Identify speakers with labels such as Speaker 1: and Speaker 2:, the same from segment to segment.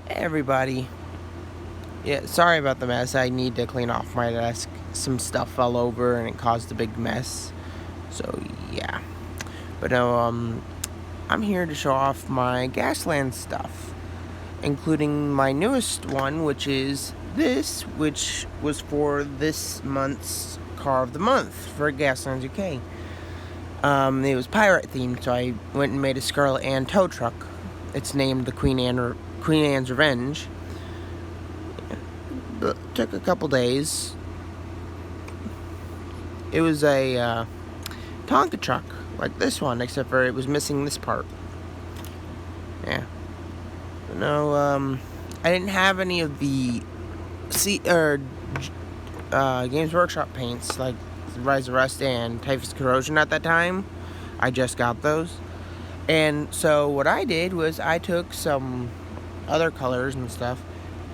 Speaker 1: Everybody. Yeah, sorry about the mess. I need to clean off my desk. Some stuff fell over and it caused a big mess. So, yeah. But no, I'm here to show off my Gaslands stuff, including my newest one, which is this, which was for this month's Car of the Month for Gaslands UK. It was pirate themed, so I went and made a Scarlet Anne tow truck. It's named the Queen Anne's Revenge. It took a couple days. It was a Tonka truck, like this one, except for it was missing this part. Yeah. No, I didn't have any of the Games Workshop paints, like Rise of Rust and Typhus Corrosion at that time. I just got those. And so what I did was I took some other colors and stuff,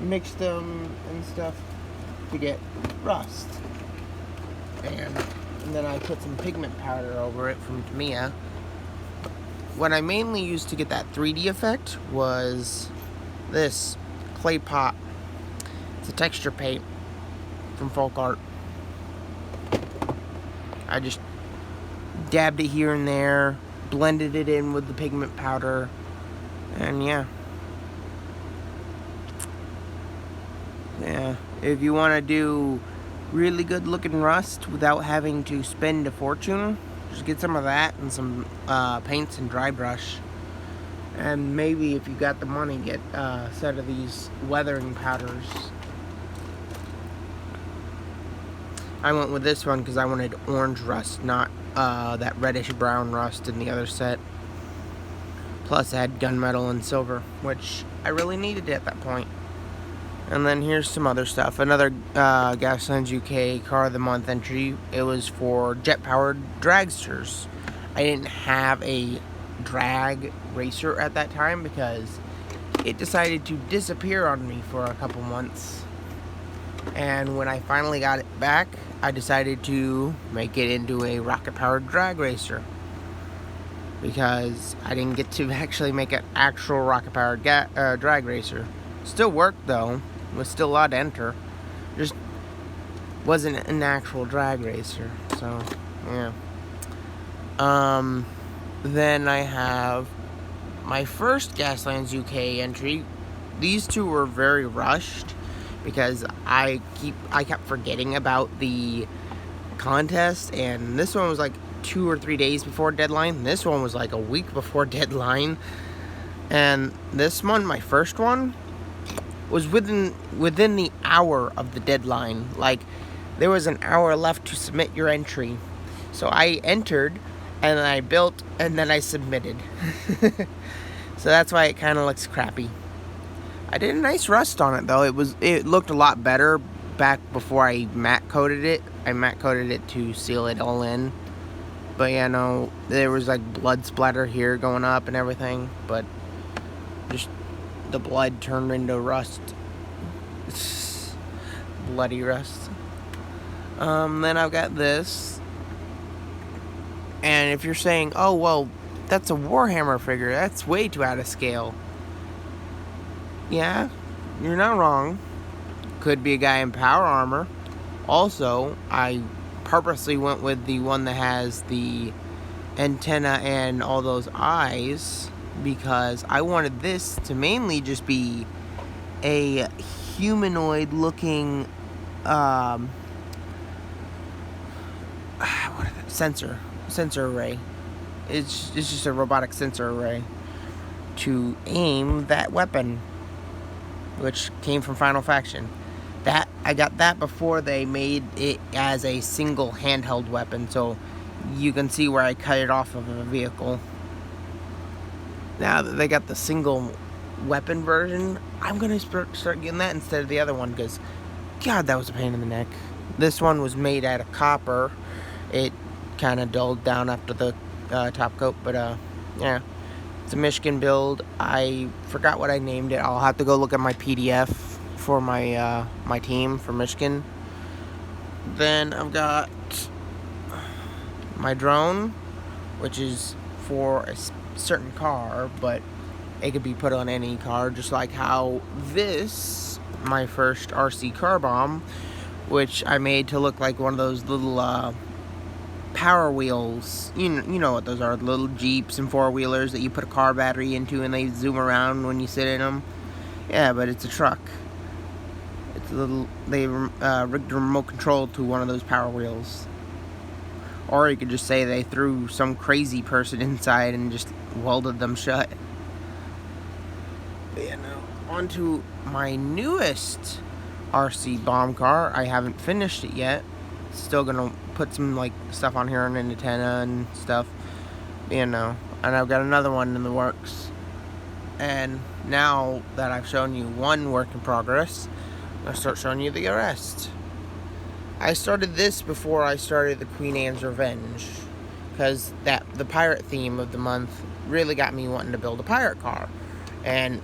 Speaker 1: mixed them and stuff to get rust. And then I put some pigment powder over it from Tamiya. What I mainly used to get that 3D effect was this clay pot. It's a texture paint from Folk Art. I just dabbed it here and there, blended it in with the pigment powder, and yeah. If you want to do really good looking rust without having to spend a fortune, just get some of that and some paints and dry brush. And maybe if you got the money, get a set of these weathering powders. I went with this one because I wanted orange rust, not that reddish brown rust in the other set. Plus I had gunmetal and silver, which I really needed at that point. And then here's some other stuff. Another Gaslands UK Car of the Month entry. It was for jet-powered dragsters. I didn't have a drag racer at that time because it decided to disappear on me for a couple months. And when I finally got it back, I decided to make it into a rocket-powered drag racer, because I didn't get to actually make an actual rocket-powered drag racer. Still worked though. It was still a lot to enter. Just wasn't an actual drag racer. So, yeah. Then I have my first Gaslands UK entry. These two were very rushed because I kept forgetting about the contest, and this one was like 2 or 3 days before deadline. This one was like a week before deadline. And this one, my first one, was within the hour of the deadline. Like, there was an hour left to submit your entry. So I entered, and then I built, and then I submitted. So that's why it kind of looks crappy. I did a nice rust on it though. It looked a lot better back before I matte coated it. I matte coated it to seal it all in. But yeah, no, there was like blood splatter here going up and everything, but just the blood turned into rust. Bloody rust. Then I've got this. And if you're saying, oh, well, that's a Warhammer figure, that's way too out of scale. Yeah, you're not wrong. Could be a guy in power armor. Also, I purposely went with the one that has the antenna and all those eyes because I wanted this to mainly just be a humanoid looking sensor array. It's just a robotic sensor array to aim that weapon, which came from Final Faction. That I got that before they made it as a single handheld weapon, so you can see where I cut it off of a vehicle. Now that they got the single weapon version, I'm gonna start getting that instead of the other one, because God, that was a pain in the neck. This one was made out of copper. It kind of dulled down after the top coat, but yeah. It's a Michigan build. I forgot what I named it. I'll have to go look at my PDF for my my team for Michigan. Then I've got my drone, which is for a certain car, but It could be put on any car, just like how this, my first RC car bomb, which I made to look like one of those little power wheels. You know what those are, little Jeeps and four-wheelers that you put a car battery into and they zoom around when you sit in them. Yeah, but it's a truck. It's a little, they rigged a remote control to one of those power wheels. Or you could just say they threw some crazy person inside and just welded them shut. But yeah, now on to my newest RC bomb car. I haven't finished it yet. Still gonna put some like stuff on here on an antenna and stuff. And I've got another one in the works. And now that I've shown you one work in progress, I'm gonna start showing you the rest. I started this before I started the Queen Anne's Revenge, because the pirate theme of the month really got me wanting to build a pirate car. And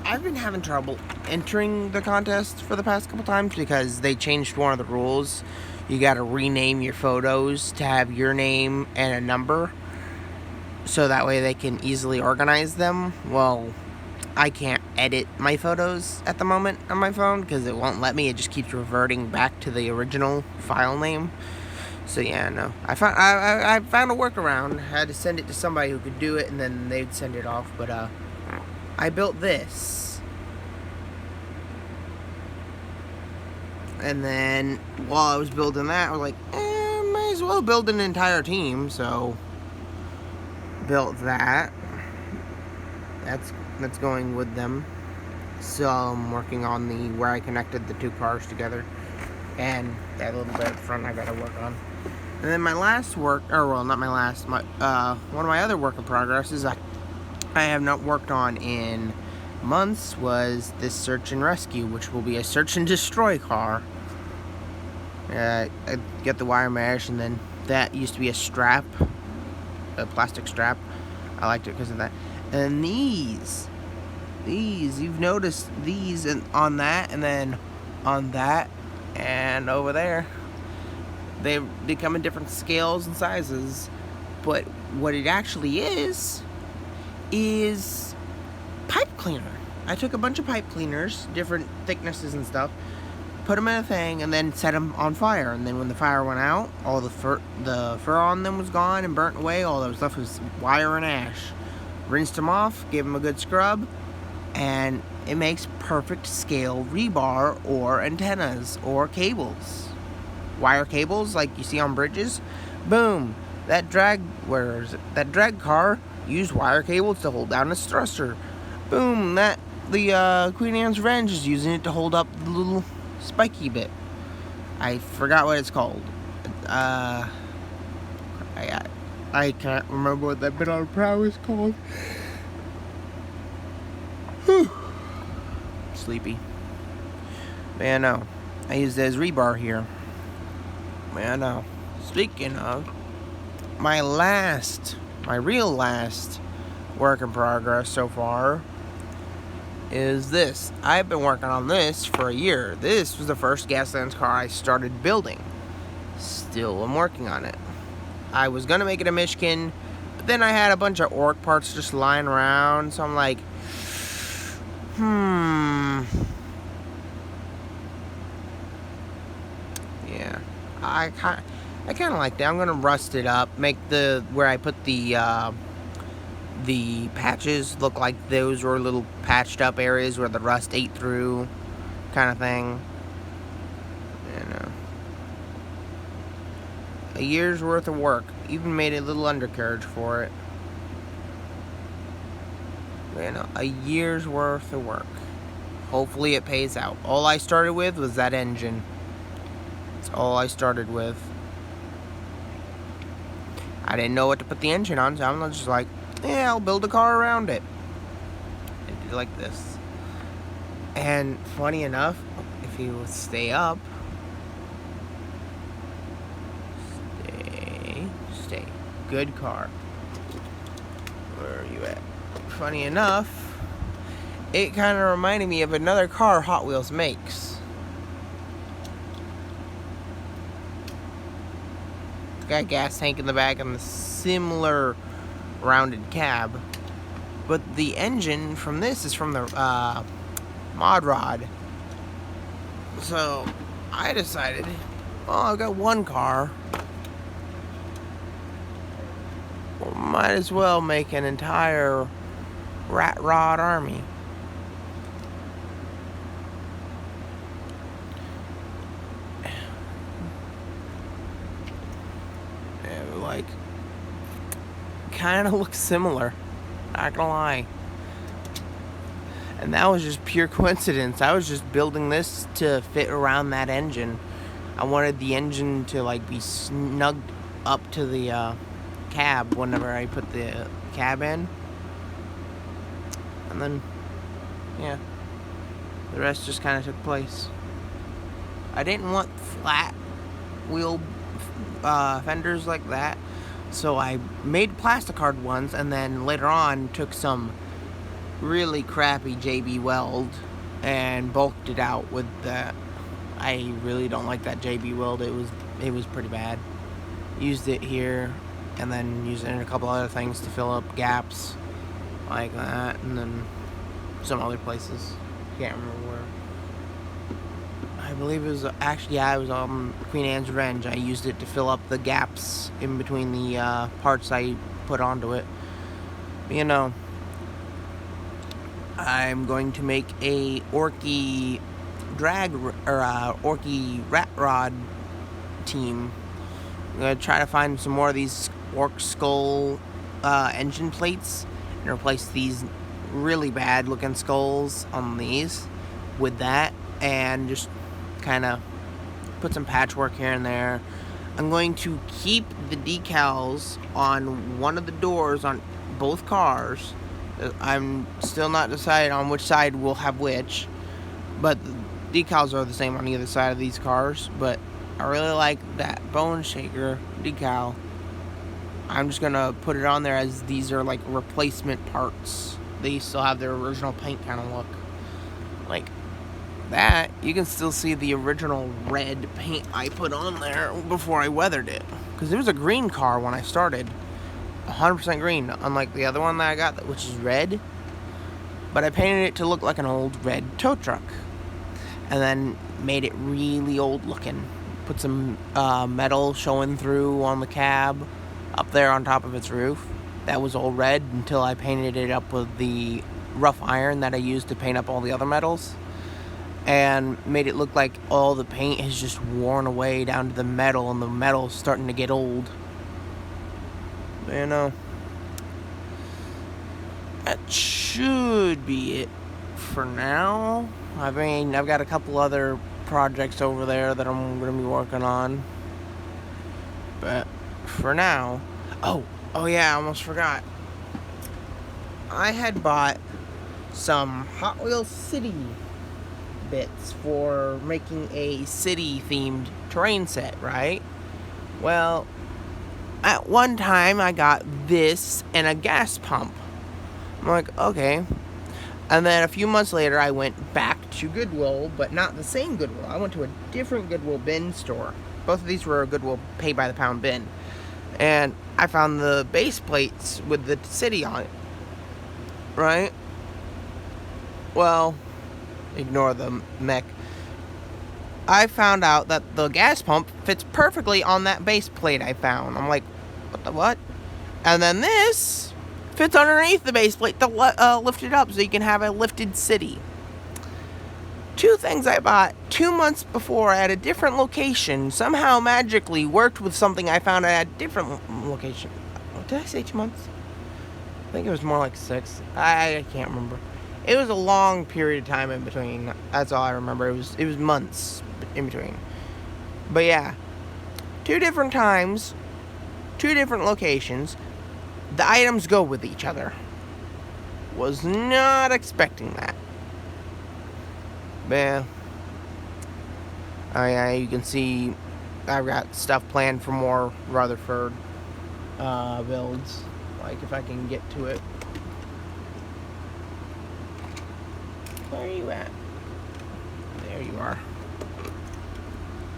Speaker 1: I've been having trouble entering the contest for the past couple times because they changed one of the rules. You gotta rename your photos to have your name and a number, so that way they can easily organize them. Well, I can't edit my photos at the moment on my phone because it won't let me. It just keeps reverting back to the original file name. So yeah, no. I found a workaround. I had to send it to somebody who could do it, and then they'd send it off. But I built this, and then while I was building that, I was like, might as well build an entire team. So built that. That's going with them. So I'm working on where I connected the two cars together, and that little bit up front I gotta work on. And then my last work, or well, not my last, one of my other work in progress is I have not worked on in months was this search and rescue, which will be a search and destroy car. I get the wire mesh, and then that used to be a strap, a plastic strap. I liked it because of that. And these, you've noticed these on that, and then on that, and over there. They come in different scales and sizes, but what it actually is pipe cleaner. I took a bunch of pipe cleaners, different thicknesses and stuff, put them in a thing, and then set them on fire. And then when the fire went out, all the fur on them was gone and burnt away. All that was left was wire and ash. Rinsed them off, gave them a good scrub, and it makes perfect scale rebar or antennas or cables. Wire cables like you see on bridges. Boom. That drag car used wire cables to hold down its thruster. Boom. The Queen Anne's Revenge is using it to hold up the little spiky bit. I forgot what it's called. I can't remember what that bit on prow is called. Whew. Sleepy. Man, no. I use it as rebar here. Man, no. Speaking of, my real last work in progress so far is this. I've been working on this for a year. This was the first Gaslands car I started building. Still, I'm working on it. I was gonna make it a Mishkin, but then I had a bunch of orc parts just lying around, so I'm like, yeah, I kind of like that. I'm gonna rust it up, make where I put the patches look like those were little patched up areas where the rust ate through, kind of thing. A year's worth of work. Even made a little undercarriage for it. A year's worth of work. Hopefully it pays out. All I started with was that engine. That's all I started with. I didn't know what to put the engine on, so I'm just like, yeah, I'll build a car around it. And do like this. And funny enough, if you stay up, stay. Good car. Where are you at? Funny enough, it kind of reminded me of another car Hot Wheels makes. Got a gas tank in the back and a similar rounded cab. But the engine from this is from the mod rod. So I decided, well, I've got one car. Well, might as well make an entire rat rod army. Like, kind of looks similar, not gonna lie. And that was just pure coincidence. I was just building this to fit around that engine. I wanted the engine to like be snugged up to the cab whenever I put the cab in. And then, yeah, the rest just kind of took place. I didn't want flat wheel fenders like that, so I made plastic hard ones, and then later on took some really crappy JB Weld and bulked it out with that. I really don't like that JB Weld. It was pretty bad. Used it here, and then used it in a couple other things to fill up gaps like that, and then some other places. Can't remember where. I believe it was actually, yeah, it was on Queen Anne's Revenge. I used it to fill up the gaps in between the parts I put onto it. You know, I'm going to make a Orky drag or Orky rat rod team. I'm gonna try to find some more of these orc skull engine plates and replace these really bad looking skulls on these with that, and just kind of put some patchwork here and there. I'm going to keep the decals on one of the doors on both cars. I'm still not decided on which side will have which, but the decals are the same on either side of these cars. But I really like that Bone Shaker decal. I'm just gonna put it on there as these are like replacement parts. They still have their original paint kind of look. Like that, you can still see the original red paint I put on there before I weathered it. Because it was a green car when I started. 100% green, unlike the other one that I got, which is red. But I painted it to look like an old red tow truck. And then made it really old looking. Put some metal showing through on the cab up there on top of its roof. That was all red until I painted it up with the rough iron that I used to paint up all the other metals. And made it look like all the paint has just worn away down to the metal, and the metal's starting to get old. You know, that should be it for now. I mean, I've got a couple other projects over there that I'm going to be working on. But for now, oh yeah, I almost forgot. I had bought some Hot Wheels City bits for making a city-themed terrain set, right? Well, at one time I got this and a gas pump. I'm like, okay. And then a few months later I went back to Goodwill, but not the same Goodwill. I went to a different Goodwill bin store. Both of these were a Goodwill pay by the pound bin. And I found the base plates with the city on it. Right? Well, ignore the mech. I found out that the gas pump fits perfectly on that base plate I found. I'm like, what the what? And then this fits underneath the base plate to lift it up so you can have a lifted city. Two things I bought 2 months before at a different location somehow magically worked with something I found at a different location. Did I say 2 months? I think it was more like 6. I can't remember. It was a long period of time in between. That's all I remember. It was months in between. But yeah, 2 different times, 2 different locations. The items go with each other. Was not expecting that. But yeah. Oh yeah, you can see I've got stuff planned for more Rutherford builds. Like if I can get to it. Where are you at? There you are.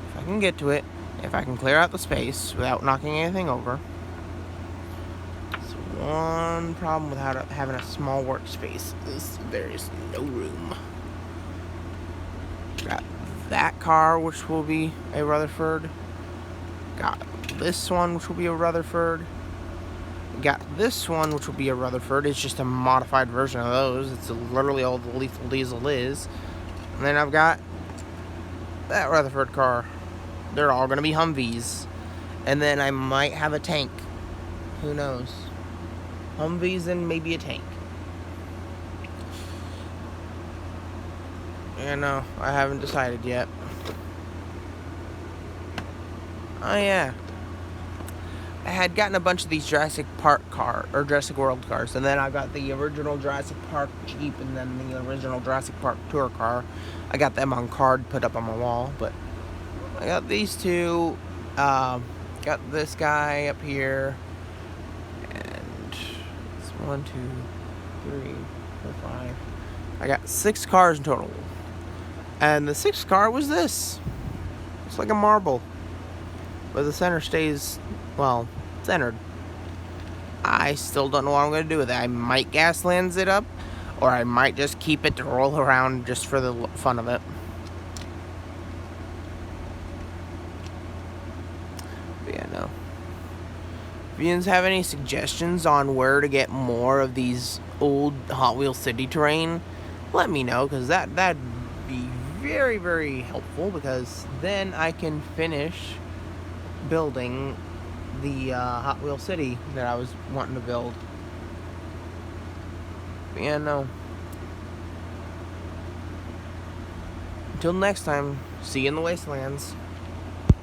Speaker 1: If I can get to it, if I can clear out the space without knocking anything over. It's one problem with having a small workspace is there is no room. Got that car, which will be a Rutherford. Got this one, which will be a Rutherford. Got this one, which will be a Rutherford. It's just a modified version of those. It's literally all the Lethal Diesel is. And then I've got that Rutherford car. They're all going to be Humvees. And then I might have a tank. Who knows? Humvees and maybe a tank. Yeah, no, I haven't decided yet. Oh yeah, I had gotten a bunch of these Jurassic World cars, and then I got the original Jurassic Park Jeep, and then the original Jurassic Park Tour car. I got them on card, put up on my wall, but I got these two. Got this guy up here, and it's 1, 2, 3, 4, 5. I got 6 cars in total. And the 6th car was this. It's like a marble. But the center stays, well, centered. I still don't know what I'm going to do with it. I might Gaslands it up, or I might just keep it to roll around just for the fun of it. But yeah, no. If you guys have any suggestions on where to get more of these old Hot Wheels City terrain, let me know, because that'd be very, very helpful, because then I can finish building the Hot Wheel City that I was wanting to build. But yeah, no. Until next time, see you in the Wastelands.